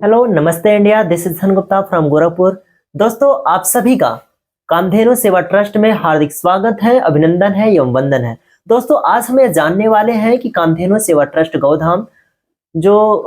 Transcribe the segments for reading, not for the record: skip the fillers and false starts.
Hello, नमस्ते India. This is धन Gupta from Gorakhpur. दोस्तों, आप सभी का कामधेनु सेवा ट्रस्ट में हार्दिक स्वागत है, अभिनंदन है एवं वंदन है। दोस्तों, आज हम ये जानने वाले हैं कि कामधेनु सेवा ट्रस्ट गौधाम जो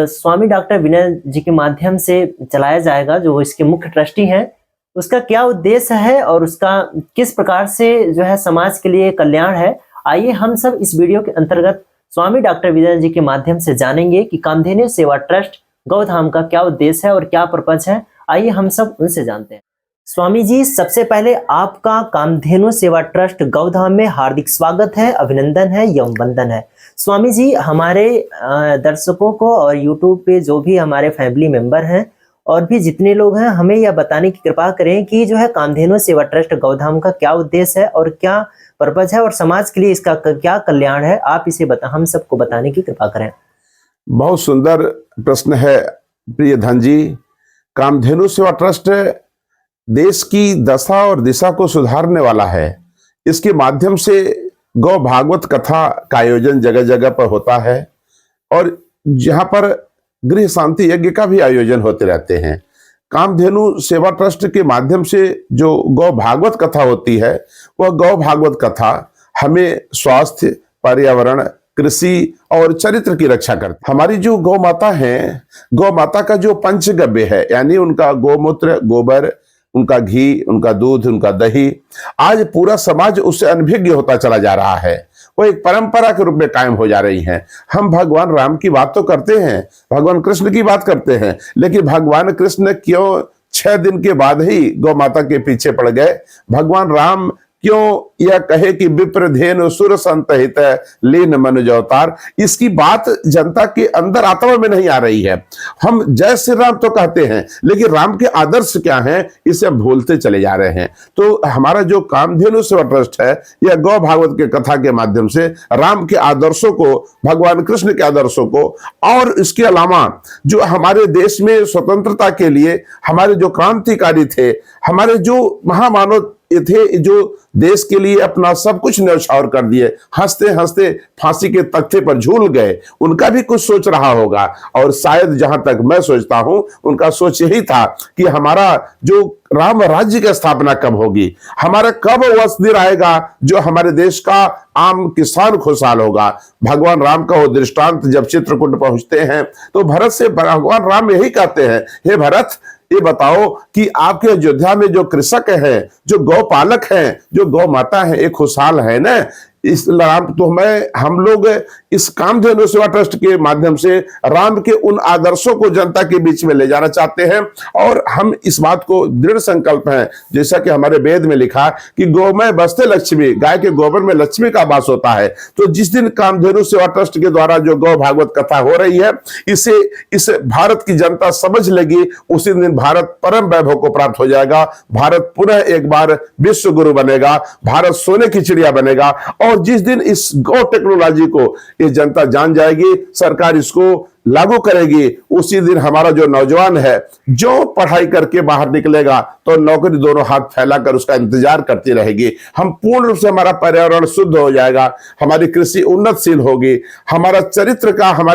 स्वामी डॉक्टर विनय जी के माध्यम से चलाया जाएगा, जो इसके मुख्य ट्रस्टी हैं, उसका क्या उद्देश्य है और उसका किस प्रकार से जो है समाज के लिए कल्याण है। आइए हम सब इस वीडियो के अंतर्गत स्वामी डॉक्टर विनय जी के माध्यम से जानेंगे कि कामधेनु सेवा ट्रस्ट गौधाम का क्या उद्देश्य है और क्या पर्पज है। आइए हम सब उनसे जानते हैं। स्वामी जी, सबसे पहले आपका कामधेनु सेवा ट्रस्ट गौधाम में हार्दिक स्वागत है, अभिनंदन है एवं वंदन है। स्वामी जी, हमारे दर्शकों को और यूट्यूब पे जो भी हमारे फैमिली मेंबर हैं और भी जितने लोग हैं, हमें यह बताने की कृपा करें कि जो है कामधेनु सेवा ट्रस्ट गौधाम का क्या उद्देश्य है और क्या पर्पज है और समाज के लिए इसका क्या कल्याण है। आप इसे हम सबको बताने की कृपा करें। बहुत सुंदर प्रश्न है प्रिय धन जी। कामधेनु सेवा ट्रस्ट देश की दशा और दिशा को सुधारने वाला है। इसके माध्यम से गौ भागवत कथा का आयोजन जगह जगह पर होता है और जहां पर गृह शांति यज्ञ का भी आयोजन होते रहते हैं। कामधेनु सेवा ट्रस्ट के माध्यम से जो गौ भागवत कथा होती है, वह गौ भागवत कथा हमें स्वास्थ्य, पर्यावरण, कृषि और चरित्र की रक्षा करती। हमारी जो गौ माता है, गौ माता का जो पंचगव्य है, यानी उनका गोमूत्र, गोबर, उनका घी, उनका दूध, उनका दही, आज पूरा समाज उससे अनभिज्ञ होता चला जा रहा है। वो एक परंपरा के रूप में कायम हो जा रही है। हम भगवान राम की बात तो करते हैं, भगवान कृष्ण की बात करते हैं, लेकिन भगवान कृष्ण क्यों 6 दिन के बाद ही गौ माता के पीछे पड़ गए? भगवान राम क्यों यह कहे कि विप्रधेनु सुर संतहित लीन मनुज अवतार? इसकी बात जनता के अंदर आत्मा में नहीं आ रही है। हम जय श्री राम तो कहते हैं, लेकिन राम के आदर्श क्या हैं, इसे हम भूलते चले जा रहे हैं। तो हमारा जो कामधेनु सेवा ट्रस्ट है, यह गौ भागवत के कथा के माध्यम से राम के आदर्शों को, भगवान कृष्ण के आदर्शों को, और इसके अलावा जो हमारे देश में स्वतंत्रता के लिए हमारे जो क्रांतिकारी थे, हमारे जो महामानव थे, जो देश के लिए अपना सब कुछ न्यौछावर कर दिए, हंसते हंसते फांसी के तख्ते पर झूल गए, उनका भी कुछ सोच रहा होगा। और शायद जहां तक मैं सोचता हूं, उनका सोच यही था कि हमारा जो राम राज्य की स्थापना कब होगी, हमारा कब वह दिन आएगा जो हमारे देश का आम किसान खुशहाल होगा। भगवान राम का वो दृष्टांत जब चित्रकूट पहुंचते हैं तो भरत से भगवान राम यही कहते हैं, हे भरत, ये बताओ कि आपके अयोध्या में जो कृषक हैं, जो गौपालक हैं, जो गौ माता है, एक खुशहाल है ना? इस राम तो हम लोग इस कामधेनु सेवा ट्रस्ट के माध्यम से राम के उन आदर्शों को जनता के बीच में ले जाना चाहते हैं। और हम इस बात को दृढ़ संकल्प है, जैसा कि हमारे वेद में लिखा कि गौमय बसते लक्ष्मी, गाय के गोबर में लक्ष्मी का वास होता है। तो जिस दिन कामधेनु सेवा ट्रस्ट के द्वारा जो गौ भागवत कथा हो रही है, इसे भारत की जनता समझ लेगी, उसी दिन भारत परम वैभव को प्राप्त हो जाएगा। भारत पुनः एक बार विश्व गुरु बनेगा, भारत सोने की चिड़िया बनेगा। और जिस दिन इस गौ टेक्नोलॉजी को ये जनता जान जाएगी, सरकार इसको लागू करेगी, उसी दिन हमारा जो नौजवान है, जो पढ़ाई करके बाहर निकलेगा तो नौकरी दोनों हाथ फैलाकर उसका इंतजार करती रहेगी। हम पूर्ण रूप से, हमारा पर्यावरण शुद्ध हो जाएगा, हमारी कृषि उन्नतशील होगी, हमारे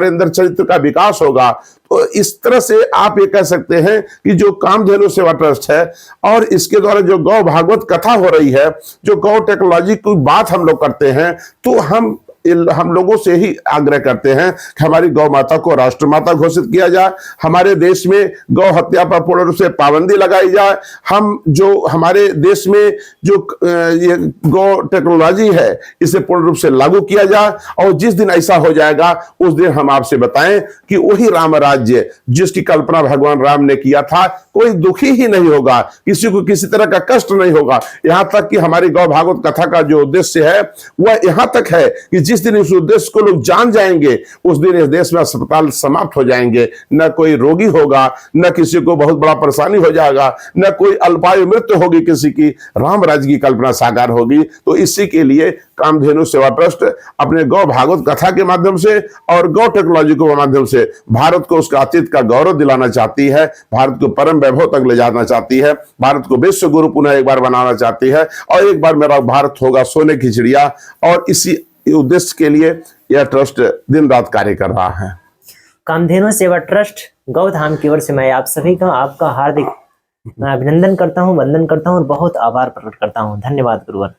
अंदर चरित्र का विकास होगा। तो इस तरह से आप ये कह सकते हैं कि जो कामधेनु सेवा ट्रस्ट है और इसके द्वारा जो गौ भागवत कथा हो रही है, जो गौ टेक्नोलॉजी की बात हम लोग करते हैं, तो हम लोगों से ही आग्रह करते हैं कि हमारी गौ माता को राष्ट्र माता घोषित किया जाए, हमारे देश में गौ हत्या पर पूर्ण रूप से पाबंदी लगाई जाए, हम जो हमारे देश में जो ये गौ टेक्नोलॉजी है, इसे पूर्ण रूप से लागू किया जाए। और जिस दिन ऐसा हो जाएगा, उस दिन हम आपसे बताएं कि वही राम राज्य जिसकी कल्पना भगवान राम ने किया था, कोई दुखी ही नहीं होगा, किसी को किसी तरह का कष्ट नहीं होगा। यहां तक कि हमारी गौ भागवत कथा का जो उद्देश्य है, वह यहां तक है कि जिस दिन इस उद्देश्य को लोग जान जाएंगे, उस दिन इस देश में अस्पताल समाप्त हो जाएंगे, न कोई रोगी होगा, न किसी को बहुत बड़ा परेशानी हो जाएगा, न कोई अल्पायु मृत्यु होगी किसी की, राम राज्य की कल्पना साकार होगी। तो इसी के लिए कामधेनु सेवा ट्रस्ट अपने गौ भागवत कथा के माध्यम से और गौ टेक्नोलॉजी के माध्यम से भारत को उसका अतीत का गौरव दिलाना चाहती है, भारत को परम वैभव तक ले जाना चाहती है, भारत को विश्व गुरु पुनः एक बार बनाना चाहती है, और एक बार मेरा भारत होगा सोने की चिड़िया। और इसी उद्देश्य के लिए यह ट्रस्ट दिन रात कार्य कर रहा है। कामधेनु सेवा ट्रस्ट गौधाम की ओर से मैं आप सभी का आपका हार्दिक मैं अभिनंदन करता हूँ, वंदन करता हूँ और बहुत आभार प्रकट करता हूँ। धन्यवाद गुरुवर।